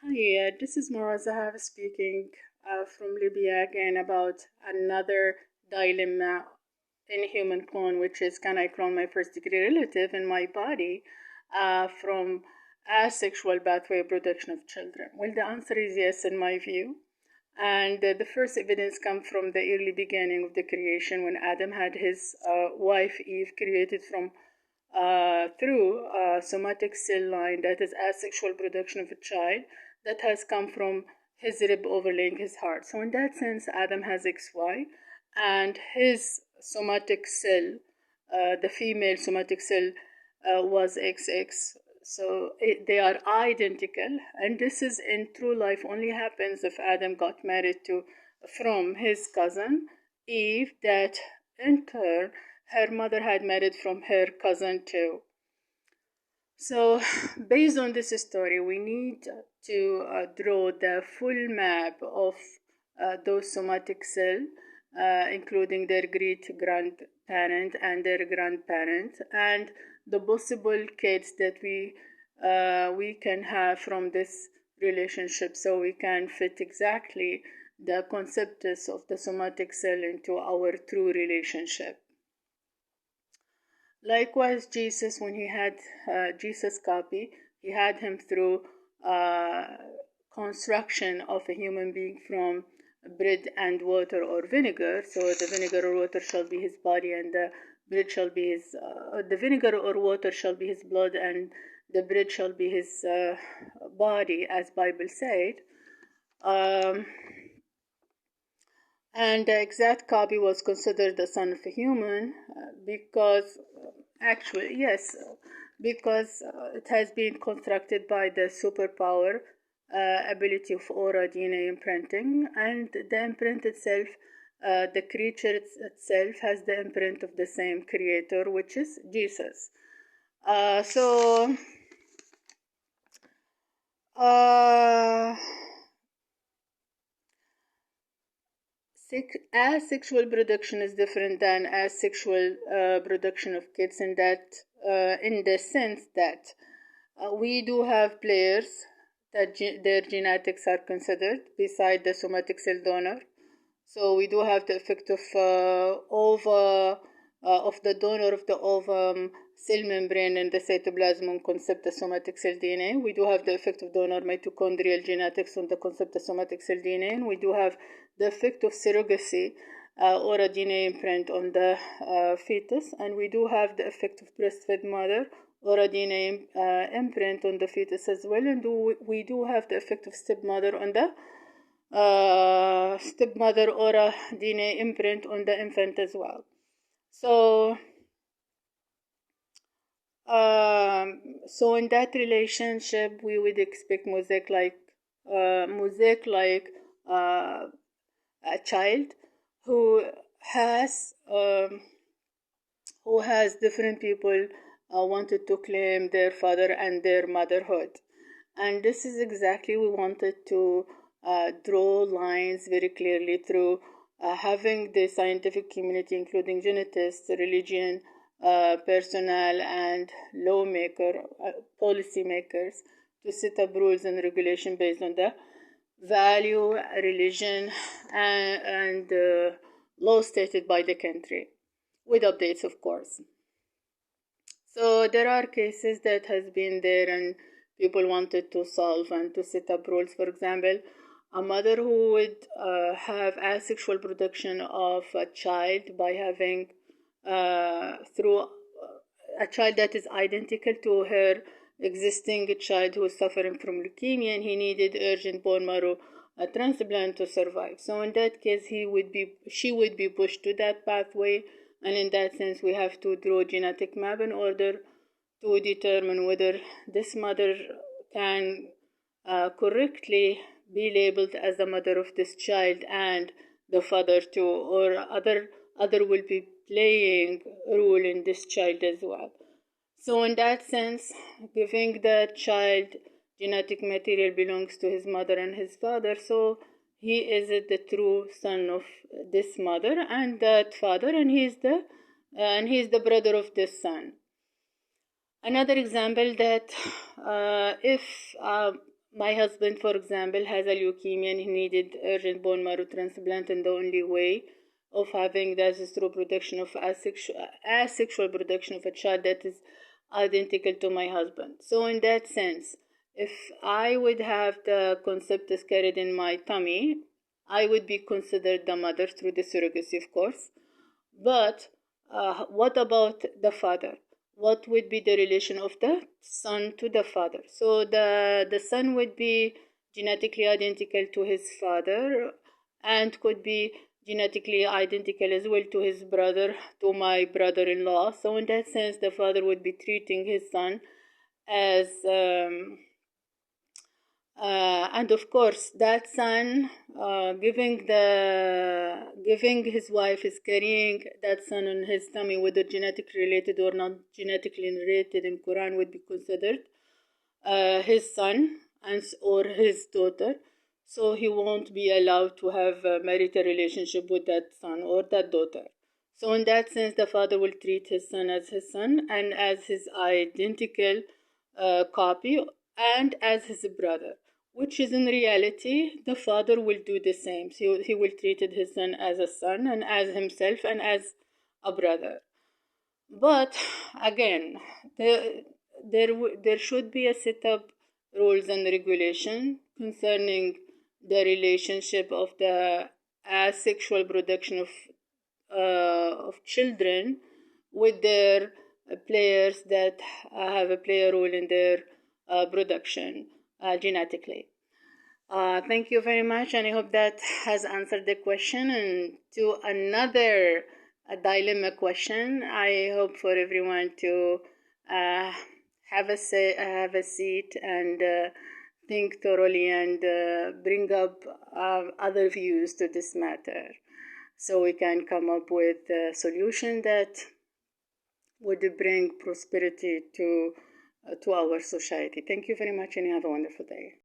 Hi, this is Morazah speaking from Libya again about another dilemma in human clone, which is can I clone my first degree relative in my body from asexual pathway production of children? Well, the answer is yes, in my view. And the first evidence comes from the early beginning of the creation when Adam had his wife Eve created from through a somatic cell line that is asexual production of a child that has come from his rib overlaying his heart. So in that sense, Adam has XY, and his somatic cell, the female somatic cell, was XX. So they are identical, and this is in true life only happens if Adam got married to from his cousin Eve, that in turn her mother had married from her cousin too. So, based on this story, we need to draw the full map of those somatic cells, including their great grandparent and their grandparent, and the possible kids that we can have from this relationship, so we can fit exactly the concepts of the somatic cell into our true relationship. Likewise, Jesus, when he had Jesus copy, he had him through uh, construction of a human being from bread and water or vinegar. So the vinegar or water shall be his body, and the bread shall be his. The vinegar or water shall be his blood, and the bread shall be his body, as Bible said. Um, and the exact copy was considered the son of a human because actually yes, because it has been constructed by the superpower ability of aura DNA imprinting, and the imprint itself, the creature itself has the imprint of the same creator, which is Jesus. So asexual production is different than asexual production of kids in that, in the sense that we do have players that their genetics are considered beside the somatic cell donor. So we do have the effect of of the donor of the ovum cell membrane and the cytoplasm on concept of somatic cell DNA. We do have the effect of donor mitochondrial genetics on the concept of somatic cell DNA, and we do have the effect of surrogacy or a DNA imprint on the fetus, and we do have the effect of breastfed mother or a DNA imprint on the fetus as well, and we do have the effect of stepmother on the stepmother or a DNA imprint on the infant as well. So, so in that relationship, we would expect mosaic-like a child who has different people wanted to claim their father and their motherhood, and this is exactly we wanted to draw lines very clearly through having the scientific community, including genetists, religion, personnel, and lawmaker, policy makers, to set up rules and regulation based on the value, religion, and law stated by the country, with updates, of course. So there are cases that has been there and people wanted to solve and to set up rules. For example, a mother who would have asexual production of a child by having through a child that is identical to her existing child who is suffering from leukemia, and he needed urgent bone marrow transplant to survive. So in that case, she would be pushed to that pathway, and in that sense, we have to draw a genetic map in order to determine whether this mother can correctly be labeled as the mother of this child and the father too, or other will be playing a role in this child as well. So in that sense, giving the child genetic material belongs to his mother and his father, so he is the true son of this mother and that father, and he is the brother of this son. Another example that if a my husband, for example, has a leukemia and he needed urgent bone marrow transplant, and the only way of having that is through production of asexual production of a child that is identical to my husband. So in that sense, if I would have the concept carried in my tummy, I would be considered the mother through the surrogacy, of course. But what about the father? What would be the relation of the son to the father? So the son would be genetically identical to his father and could be genetically identical as well to his brother, to my brother-in-law. So in that sense, the father would be treating his son as and of course that son giving his wife is carrying that son in his tummy, whether genetically related or not genetically related in Quran, would be considered his son and or his daughter. So he won't be allowed to have a marital relationship with that son or that daughter. So in that sense, the father will treat his son as his son and as his identical copy and as his brother, which is in reality the father will do the same. So he will treat his son as a son and as himself and as a brother. But again, there should be a set of rules and regulation concerning the relationship of the asexual production of children with their players that have a play a role in their production genetically. Thank you very much, and I hope that has answered the question. And to another dilemma question, I hope for everyone to have a seat and think thoroughly and bring up other views to this matter, so we can come up with a solution that would bring prosperity to our society. Thank you very much, and have a wonderful day.